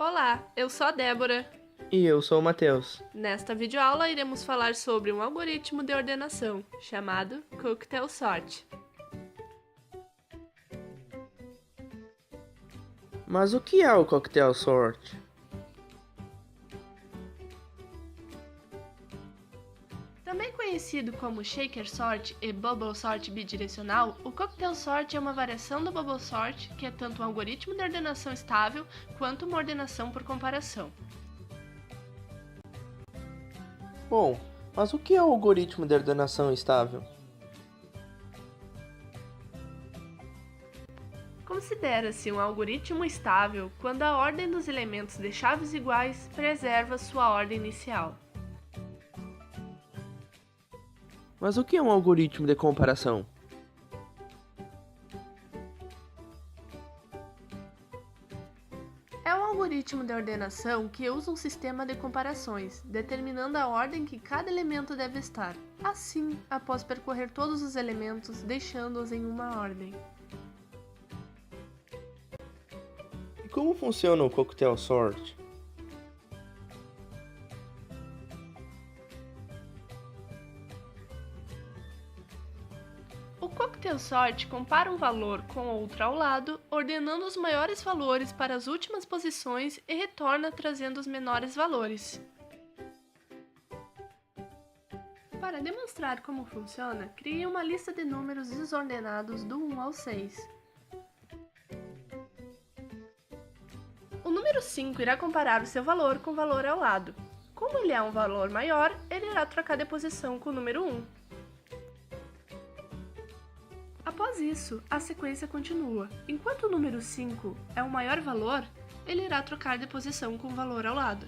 Olá, eu sou a Débora. E eu sou o Matheus. Nesta videoaula iremos falar sobre um algoritmo de ordenação chamado Cocktail Sort. Mas o que é o Cocktail Sort? Também conhecido como Shaker Sort e Bubble Sort bidirecional, o Cocktail Sort é uma variação do Bubble Sort, que é tanto um algoritmo de ordenação estável quanto uma ordenação por comparação. Bom, mas o que é o algoritmo de ordenação estável? Considera-se um algoritmo estável quando a ordem dos elementos de chaves iguais preserva sua ordem inicial. Mas o que é um algoritmo de comparação? É um algoritmo de ordenação que usa um sistema de comparações, determinando a ordem que cada elemento deve estar, assim, após percorrer todos os elementos, deixando-os em uma ordem. E como funciona o Cocktail Sort? O Cocktail Sort compara um valor com outro ao lado, ordenando os maiores valores para as últimas posições e retorna trazendo os menores valores. Para demonstrar como funciona, crie uma lista de números desordenados do 1 ao 6. O número 5 irá comparar o seu valor com o valor ao lado. Como ele é um valor maior, ele irá trocar de posição com o número 1. Após isso, a sequência continua. Enquanto o número 5 é o maior valor, ele irá trocar de posição com o valor ao lado.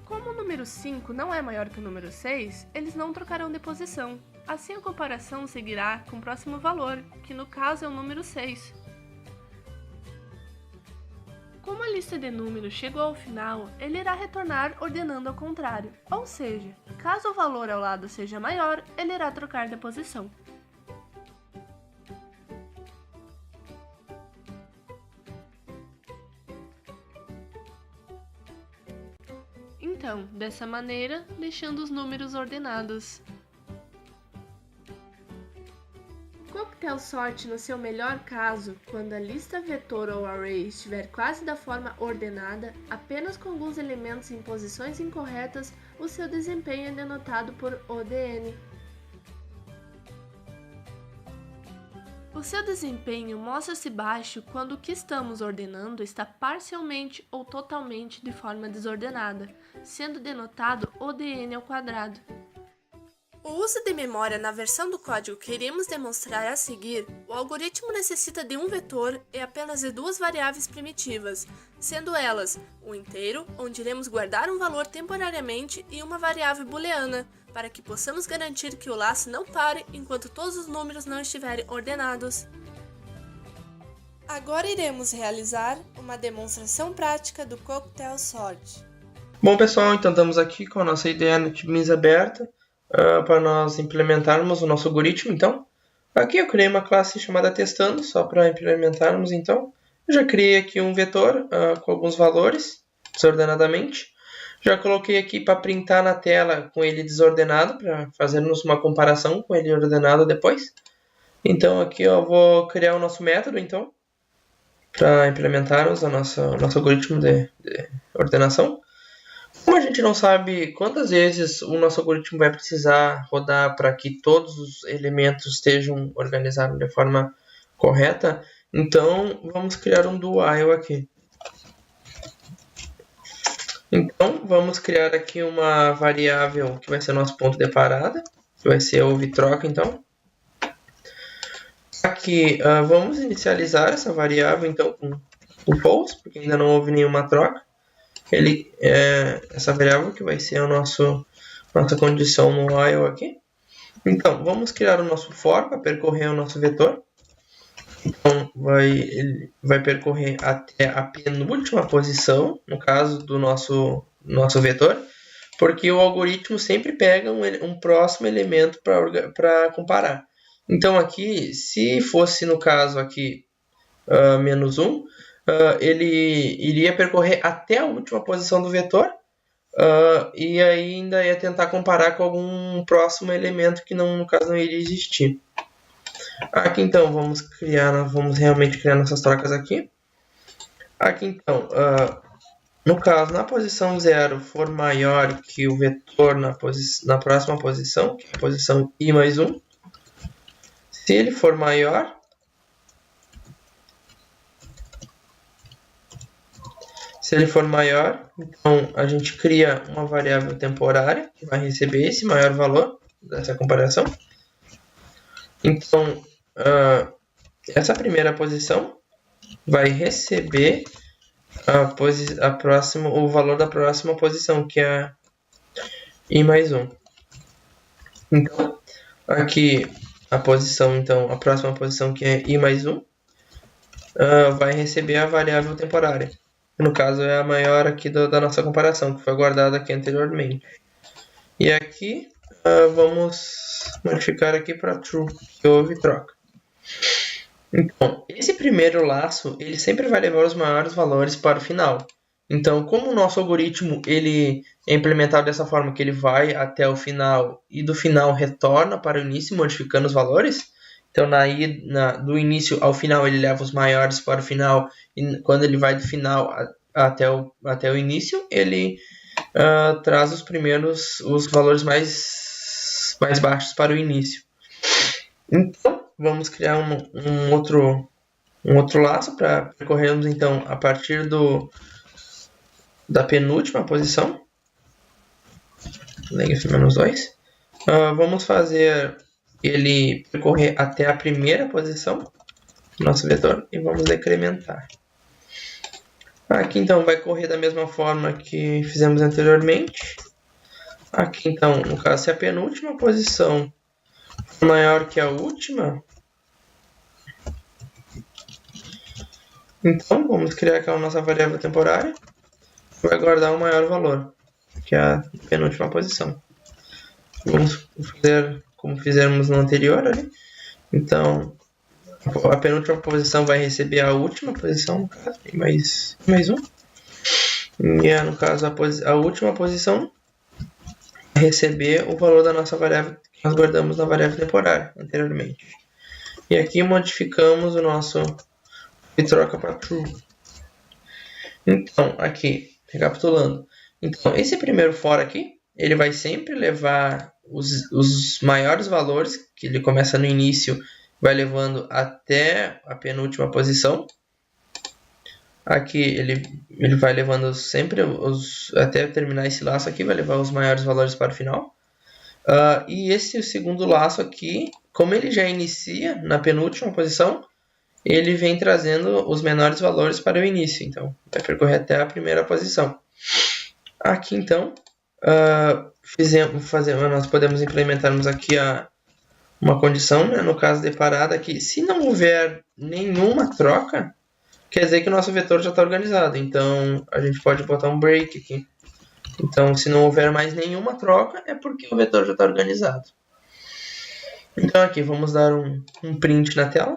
Como o número 5 não é maior que o número 6, eles não trocarão de posição. Assim a comparação seguirá com o próximo valor, que no caso é o número 6. Como a lista de números chegou ao final, ele irá retornar ordenando ao contrário, ou seja, caso o valor ao lado seja maior, ele irá trocar de posição. Então, dessa maneira, deixando os números ordenados. Cocktail Sort no seu melhor caso, quando a lista vetor ou array estiver quase da forma ordenada, apenas com alguns elementos em posições incorretas, o seu desempenho é denotado por ODN. O seu desempenho mostra-se baixo quando o que estamos ordenando está parcialmente ou totalmente de forma desordenada, sendo denotado ODN ao quadrado. O uso de memória na versão do código que iremos demonstrar a seguir, o algoritmo necessita de um vetor e apenas de duas variáveis primitivas, sendo elas o inteiro, onde iremos guardar um valor temporariamente, e uma variável booleana, para que possamos garantir que o laço não pare enquanto todos os números não estiverem ordenados. Agora iremos realizar uma demonstração prática do Cocktail Sort. Bom, pessoal, então estamos aqui com a nossa ideia NetBeans aberta para nós implementarmos o nosso algoritmo. Então, aqui eu criei uma classe chamada testando, só para implementarmos. Então, eu já criei aqui um vetor com alguns valores, desordenadamente. Já coloquei aqui para printar na tela com ele desordenado, para fazermos uma comparação com ele ordenado depois. Então, aqui eu vou criar o nosso método, então, para implementarmos o nosso algoritmo de ordenação. Como a gente não sabe quantas vezes o nosso algoritmo vai precisar rodar para que todos os elementos estejam organizados de forma correta, então vamos criar um do while aqui. Então vamos criar aqui uma variável que vai ser nosso ponto de parada, que vai ser o troca então. Aqui vamos inicializar essa variável então com o false, porque ainda não houve nenhuma troca. Essa variável que vai ser a nossa condição no while aqui. Então, vamos criar o nosso for para percorrer o nosso vetor. Então, ele vai percorrer até a penúltima posição, no caso do nosso vetor, porque o algoritmo sempre pega um próximo elemento para comparar. Então, aqui, se fosse no caso aqui menos 1, ele iria percorrer até a última posição do vetor, e aí ainda ia tentar comparar com algum próximo elemento que no caso não iria existir. Aqui então vamos realmente criar nossas trocas aqui. Aqui então, no caso, na posição 0 for maior que o vetor na próxima posição, que é a posição i mais 1, se ele for maior, então a gente cria uma variável temporária que vai receber esse maior valor dessa comparação. Então, essa primeira posição vai receber o valor da próxima posição, que é i mais 1. Então, aqui a próxima posição, que é i mais 1, vai receber a variável temporária. No caso, é a maior aqui da nossa comparação, que foi guardada aqui anteriormente. E aqui, vamos modificar aqui para true, que houve troca. Então, esse primeiro laço, ele sempre vai levar os maiores valores para o final. Então, como o nosso algoritmo ele é implementado dessa forma, que ele vai até o final e do final retorna para o início, modificando os valores. Então, do início ao final, ele leva os maiores para o final, e quando ele vai do final até o início, ele traz os valores mais baixos para o início. Então, vamos criar um outro laço para percorrermos, então, a partir da penúltima posição, length-2, vamos fazer ele percorrer até a primeira posição do nosso vetor e vamos decrementar. Aqui, então, vai correr da mesma forma que fizemos anteriormente. Aqui, então, no caso, se a penúltima posição for maior que a última, então, vamos criar aquela nossa variável temporária, que vai guardar o maior valor, que é a penúltima posição. Vamos fazer como fizemos no anterior ali. Então, a penúltima posição vai receber a última posição, no caso, mais 1. E, no caso, a última posição vai receber o valor da nossa variável que nós guardamos na variável temporária anteriormente. E aqui modificamos o nosso e troca para true. Então, aqui, recapitulando. Então, esse primeiro for aqui, ele vai sempre levar os maiores valores, que ele começa no início, vai levando até a penúltima posição. Aqui ele vai levando sempre até terminar esse laço aqui, vai levar os maiores valores para o final. E esse segundo laço aqui, como ele já inicia na penúltima posição, ele vem trazendo os menores valores para o início. Então, vai percorrer até a primeira posição. Aqui, então, nós podemos implementarmos aqui uma condição, né, no caso de parada, que se não houver nenhuma troca, quer dizer que o nosso vetor já está organizado. Então, a gente pode botar um break aqui. Então, se não houver mais nenhuma troca, é porque o vetor já está organizado. Então, aqui, vamos dar um print na tela.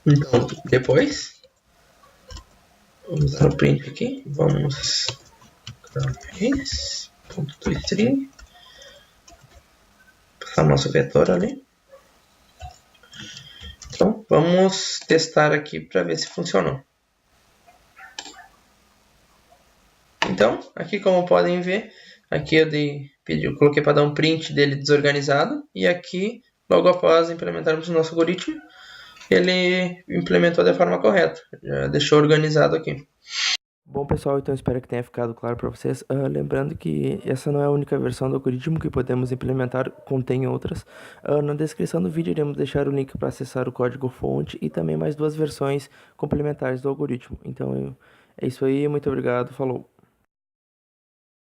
Então, depois, vamos dar um print aqui. Vamos .toString, passar o nosso vetor ali. Então, vamos testar aqui para ver se funcionou. Então, aqui como podem ver, aqui eu coloquei para dar um print dele desorganizado, e aqui, logo após implementarmos o nosso algoritmo, ele implementou da forma correta, já deixou organizado aqui. Bom, pessoal, então espero que tenha ficado claro para vocês. Lembrando que essa não é a única versão do algoritmo que podemos implementar, contém outras. Na descrição do vídeo iremos deixar o link para acessar o código-fonte e também mais 2 versões complementares do algoritmo. Então é isso aí, muito obrigado, falou!